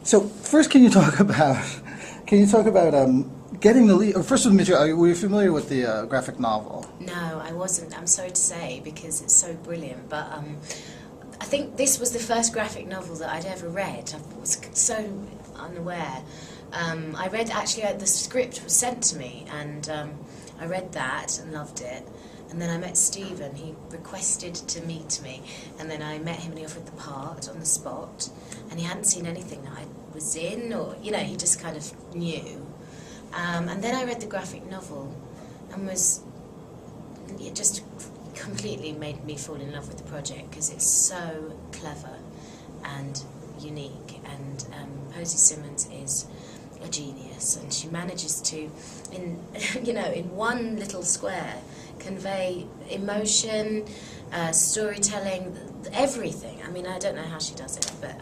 So first, can you talk about getting the lead? Or first, were you familiar with the graphic novel? No, I wasn't. I'm sorry to say, because it's so brilliant. But I think this was the first graphic novel that I'd ever read. I was so unaware. I read, actually, the script was sent to me, and I read that and loved it. And then I met Stephen. He requested to meet me, and then I met him and he offered the part on the spot. And he hadn't seen anything that I was in, or, you know, he just kind of knew. And then I read the graphic novel, and it just completely made me fall in love with the project, because it's so clever and unique, and Posey Simmons is a genius, and she manages to, in one little square, convey emotion, storytelling, everything. I mean, I don't know how she does it, but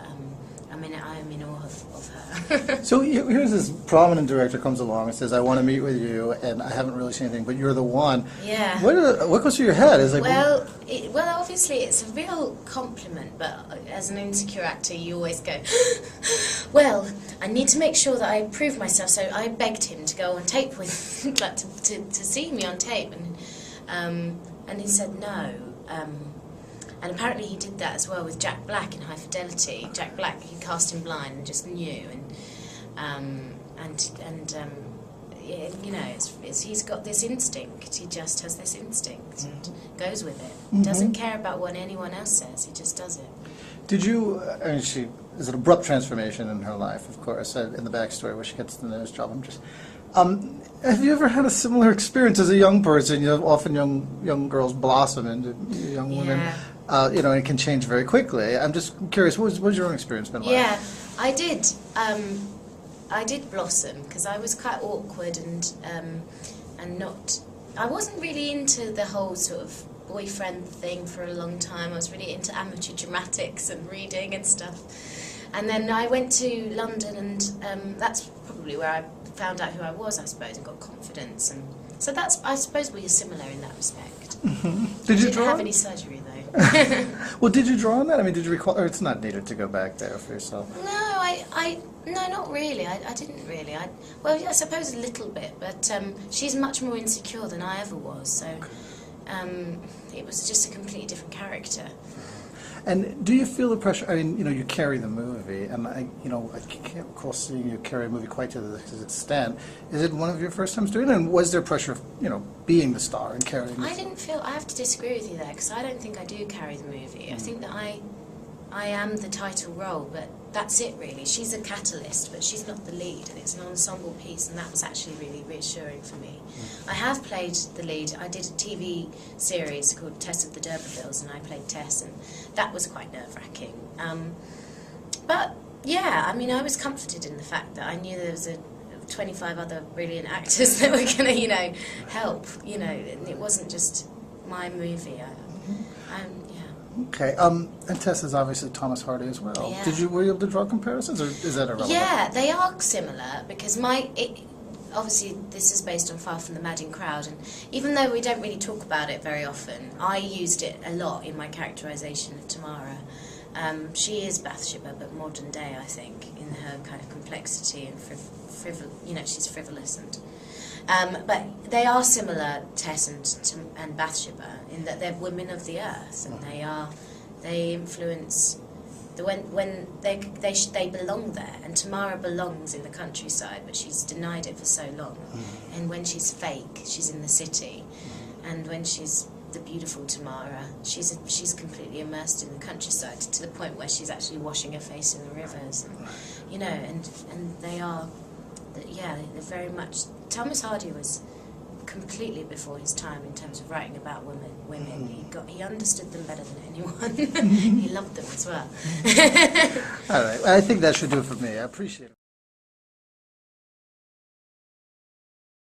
I am in awe of her. So here's this prominent director comes along and says, "I want to meet with you," and I haven't really seen anything, but you're the one. Yeah. What goes through your head? Is like, well, obviously it's a real compliment, but as an insecure actor, you always go, well, I need to make sure that I prove myself. So I begged him to go on tape with, like, to see me on tape, and he said no. And apparently he did that as well with Jack Black in High Fidelity. Jack Black, he cast him blind and just knew, you know, he's got this instinct. He just has this instinct and goes with it. He doesn't care about what anyone else says. He just does it. Did you? I mean, she is an abrupt transformation in her life, of course, in the backstory where she gets the nose job. Have you ever had a similar experience as a young person? You know, often young girls blossom into young women. You know, and it can change very quickly. I'm just curious, what's your own experience been like? Yeah, I did. I did blossom, because I was quite awkward and not. I wasn't really into the whole sort of boyfriend thing for a long time. I was really into amateur dramatics and reading and stuff. And then I went to London, and that's probably where I found out who I was, I suppose, and got confidence. And so that's, I suppose, we're similar in that respect. Did you didn't have any surgery, though. Well, did you draw on that? I mean, did you recall, or it's not needed to go back there for yourself? No, no, not really. I didn't really. Well, yeah, I suppose a little bit, but she's much more insecure than I ever was, so it was just a completely different character. And do you feel the pressure? I mean, you know, you carry the movie, and I can't recall seeing you carry a movie quite to this extent. Is it one of your first times doing it? And was there pressure of, you know, being the star and carrying? I didn't feel. I have to disagree with you there, because I don't think I do carry the movie. I think that I am the title role, but that's it really. She's a catalyst, but she's not the lead, and it's an ensemble piece, and that was actually really reassuring for me. I have played the lead. I did a TV series called Tess of the D'Urbervilles, and I played Tess, and that was quite nerve-wracking. But yeah, I mean, I was comforted in the fact that I knew there was 25 other brilliant actors that were going to, you know, help, you know, and it wasn't just my movie. Okay, and Tess is obviously Thomas Hardy as well. Yeah. Were you able to draw comparisons, or is that irrelevant? Yeah, they are similar, because obviously this is based on Far From the Madding Crowd, and even though we don't really talk about it very often, I used it a lot in my characterisation of Tamara. She is Bathsheba, but modern day, I think, in her kind of complexity and she's frivolous but they are similar, Tess and Bathsheba, in that they're women of the earth, and they influence when they belong there, and Tamara belongs in the countryside, but she's denied it for so long. And when she's fake, she's in the city, and when she's the beautiful Tamara, she's completely immersed in the countryside, to the point where she's actually washing her face in the rivers, and, you know, and they are. Yeah, they're very much. Thomas Hardy was completely before his time in terms of writing about women. He understood them better than anyone. He loved them as well. All right, I think that should do it for me. I appreciate it.